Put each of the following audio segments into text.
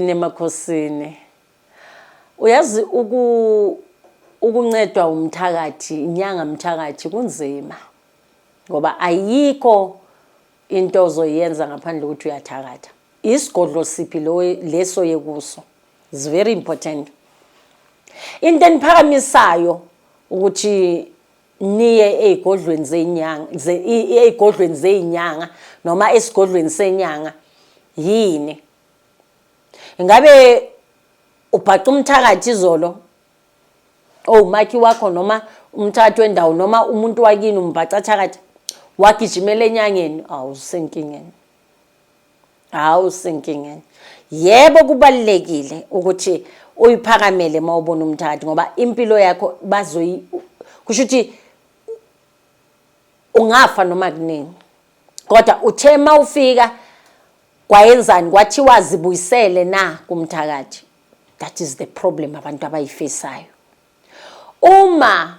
Emakhosini. Uyazi ukuncedwa umthakathi, inyanga mthakathi kunzima. Ngoba ayikho into ozoyenza ngaphandle ukuthi uyathakatha. Isigodlo siphi leso yekuso. It's very important. Into eniphakamisayo ukuthi niye ezigodlweni zenyanga noma esigodlweni senyanga yini? Ngabe ubhaqa umthakathi izolo maki wakho noma umthakathi wendawo noma umuntu wakini umbhaca thakathi wagijimela enyangeni awusenkingeni. Yebo kubalekile ukuthi uyiphakamele mawubona umthakathi ngoba impilo yakho kusho ukuthi ungafa noma kunini. Kodwa uthe mawufika kwayenzani kwathiwa zibuyisele na kumthakathi. That is the problem abantu abayifesayo. Uma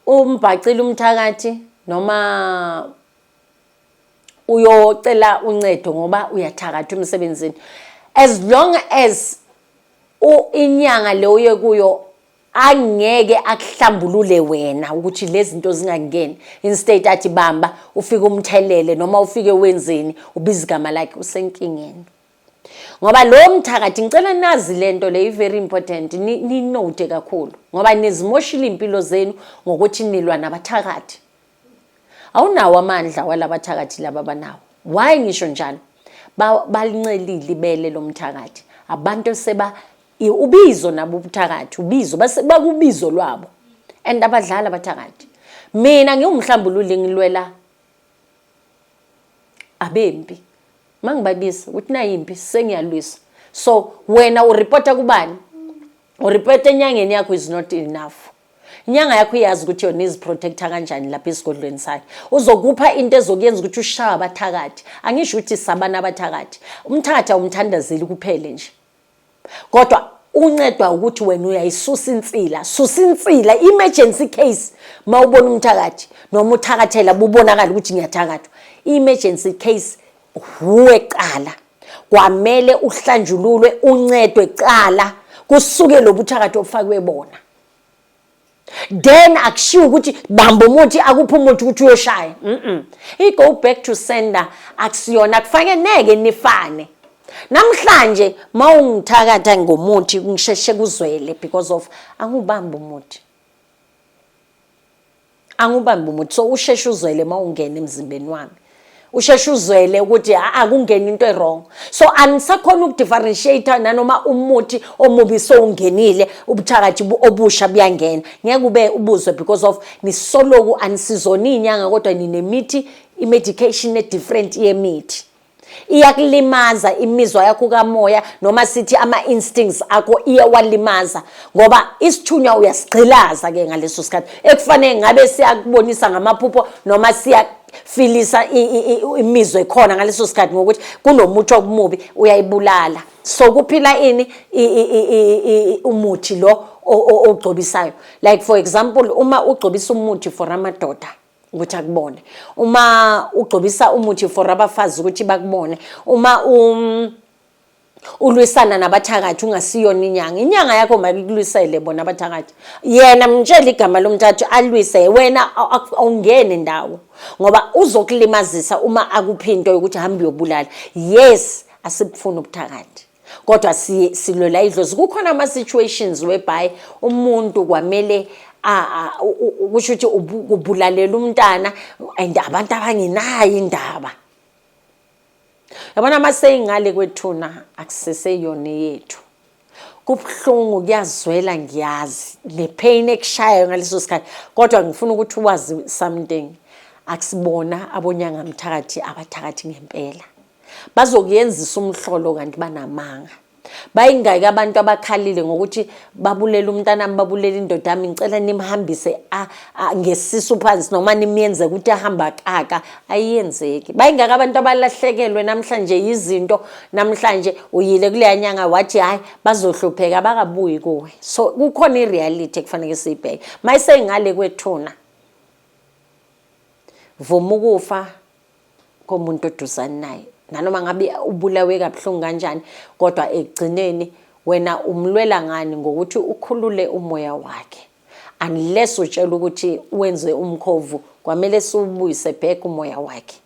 umbhacile umthakathi noma uyocela uncedo ngoba uyathakatha umsebenzini, as long as inyanga le uye kuyo angeke akuhlambulule wena ukuthi lezi zinto zingangeni, instead athi bamba ufike umthelele noma ufike wenzeni ubiza igama lakhe, usenkingeni. Ngoba lo mthakathi ngicela nazi lento le very important ni note kakhulu ngoba nizimoshile impilo zenu ngokuthi nilwa nabathakathi. Awunawo amandla walabathakathi laba banawo. Why ngisho njalo? Balincelile ibele lomthakathi. Abantu seba ubizo nabo ubuthakathi, ubizo bakubizo lwabo. And abadlala abathakathi. Mina ngiyumhlambululi ngilwela abempi. Mangibabisa ukuthi na impi sengiyalwisa. So wena ureporta kubani? Ureport enyangeni yakho is not enough. Inyanga yakho iyazi ukuthi yona iziprotecta kanjani lapha esigodlweni sakhe. Uzokupha into ezokuyenza ukuthi ushaya abathakathi. Angisho ukuthi sabana abathakathi. Umthakathi awumthandazeli kuphele nje. Kodwa uncedwa ukuthi wena uyayisusa insila. Susa insila, emergency case mawubona umthakathi noma uthakathela bubonakala ukuthi ngiyathakathwa. Emergency case huwe qala. Kwamele uhlanjululwe uncedwe qala kusuke lobuthakathi ofakwe bona. Then akushiwo ukuthi bamba umuthi akupha umuthi ukuthi uyoshaya. I go back to sender akusiyona kufake neke nifane. Namhlanje mawungithakatha ngomuthi ngisheshe kuzwele because of angubamba umuthi. Angubamba umuthi so usheshe uzwele mawungena emzimbeni wami. Usheshe uzwele ukuthi akungeni into wrong. So anisakhona ukudifferentiate nanoma umuthi omubi so ungenile ubuthakathi obusha buyangena. Ngeke ube ubuzwe because of nisoloku anisizoni inyanga kodwa ninemithi medication different yemithi. Iyakulimaza imizwa yakho kamoya noma sithi ama instincts akho iyawalimaza ngoba isithunywa uyasigqilaza ke ngaleso sikhathi ekufanele ngabe siyakubonisa ngamaphupho noma siyafilisa imizwa ekhona ngaleso sikhathi ngokuthi kunomuthi omubi uyayibulala. So kuphila ini umuthi lo ogcobisayo. Like for example uma ugcobisa umuthi for amadoda ukuthi akubone, uma ugcobisa umuthi for abafazi ukuthi bakubone, uma ulwisana nabathakathi ungasiyona inyanga yakho mayikulwisele bona abathakathi, yena mtshela igama lomthathu alwise, wena awungene ndawo ngoba uzokulimazisa uma akuphinto ukuthi hamba uyobulala. Yes, asibufuna ubuthakathi kodwa silwela idlozi. Kukhona ama situations whereby umuntu kwamele kusho ukuthi ubulalela umntana and abantu abangenayo indaba. Yabona mase ingale kwethuna akuseseyona yethu. Kubhlungu kuyazwela ngiyazi nepain ekushayo ngaleso sikhathi kodwa ngifuna ukuthi uwazi something. Akusibona abonyanga mthakathi abathakathi ngempela. Bazokuyenzisa umhlolo kanti banamanga. Bayingaki abantu abakhalile ngokuthi babulela umntana babulela indoda yami ngicela nimhambise ngesisu phansi noma nimiyenze ukuthi ahamba kaka, ayiyenzeki. Bayingaki abantu abalahlekelwe namhlanje izinto, namhlanje uyile kule nyanga wathi hayi bazohlupheka bakabuyi kuwe. So kukhona ireality ekufanele siyibheke. Mayise ngale kwethuna vuma ukufa komuntu oduzana naye nanoma ngabe ubulawe kabuhlungu kanjani, kodwa ekugcineni wena umlwela ngani ngokuthi ukhulule umoya wakhe. Unless utshela ukuthi wenze umkhovu, kwamele siwubuyise back umoya wakhe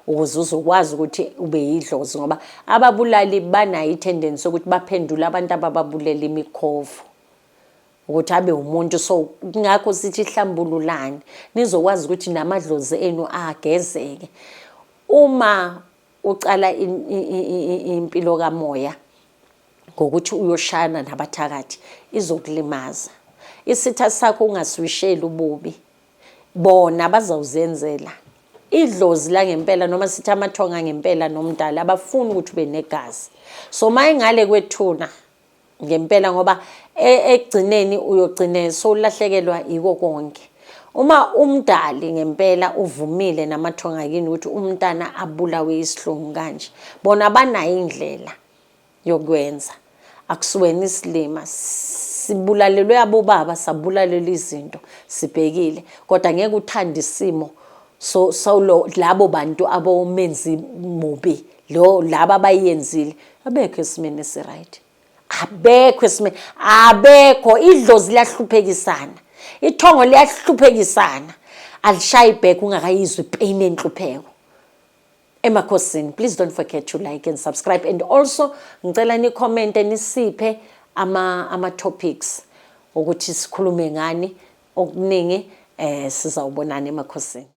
ukuze uzokwazi ukuthi ube yidlozi, ngoba ababulali banayo itendency ukuthi baphendule abantu abababulela imikhovu ukuthi abe umuntu. So ngakho sithi hlambululani nizokwazi ukuthi namadlozi enu agezeke. Uma ucala impilo kamoya ngokuthi uyoshana nabathakathi, izokulimaza. Isitha sakho ungaswisheli ububi, bona bazawuzenzela. Idlozi la ngempela, noma sithi amathonga ngempela nomdala, abafuni ukuthi ube negazi. So mayingale kwethuna ngempela, ngoba ekugcineni uyogcine sowulahlekelwa iko konke. Uma umdali ngempela uvumile namathonga kini ukuthi umntana abulawe isihlungu kanje, bona banayo indlela yokwenza. Akusuwena isilima, sibulalelwe abobaba, sabulalelwe izinto, sibhekile, kodwa ngeke uthande isimo so labo bantu abomenzi mubi, laba abayenzile abekho esimeni esiright. Abekho esimeni, abekho. Idlozi liyahluphekisana, ithongo liyahluphekisana, alishayi back ungakayizwa ipain enhlupheko. Emakhosini, please don't forget to like and subscribe, and also ngicela ni comment nisiphe ama topics ukuthi sikhulume ngani okuningi. Sizawubonana emakhosini.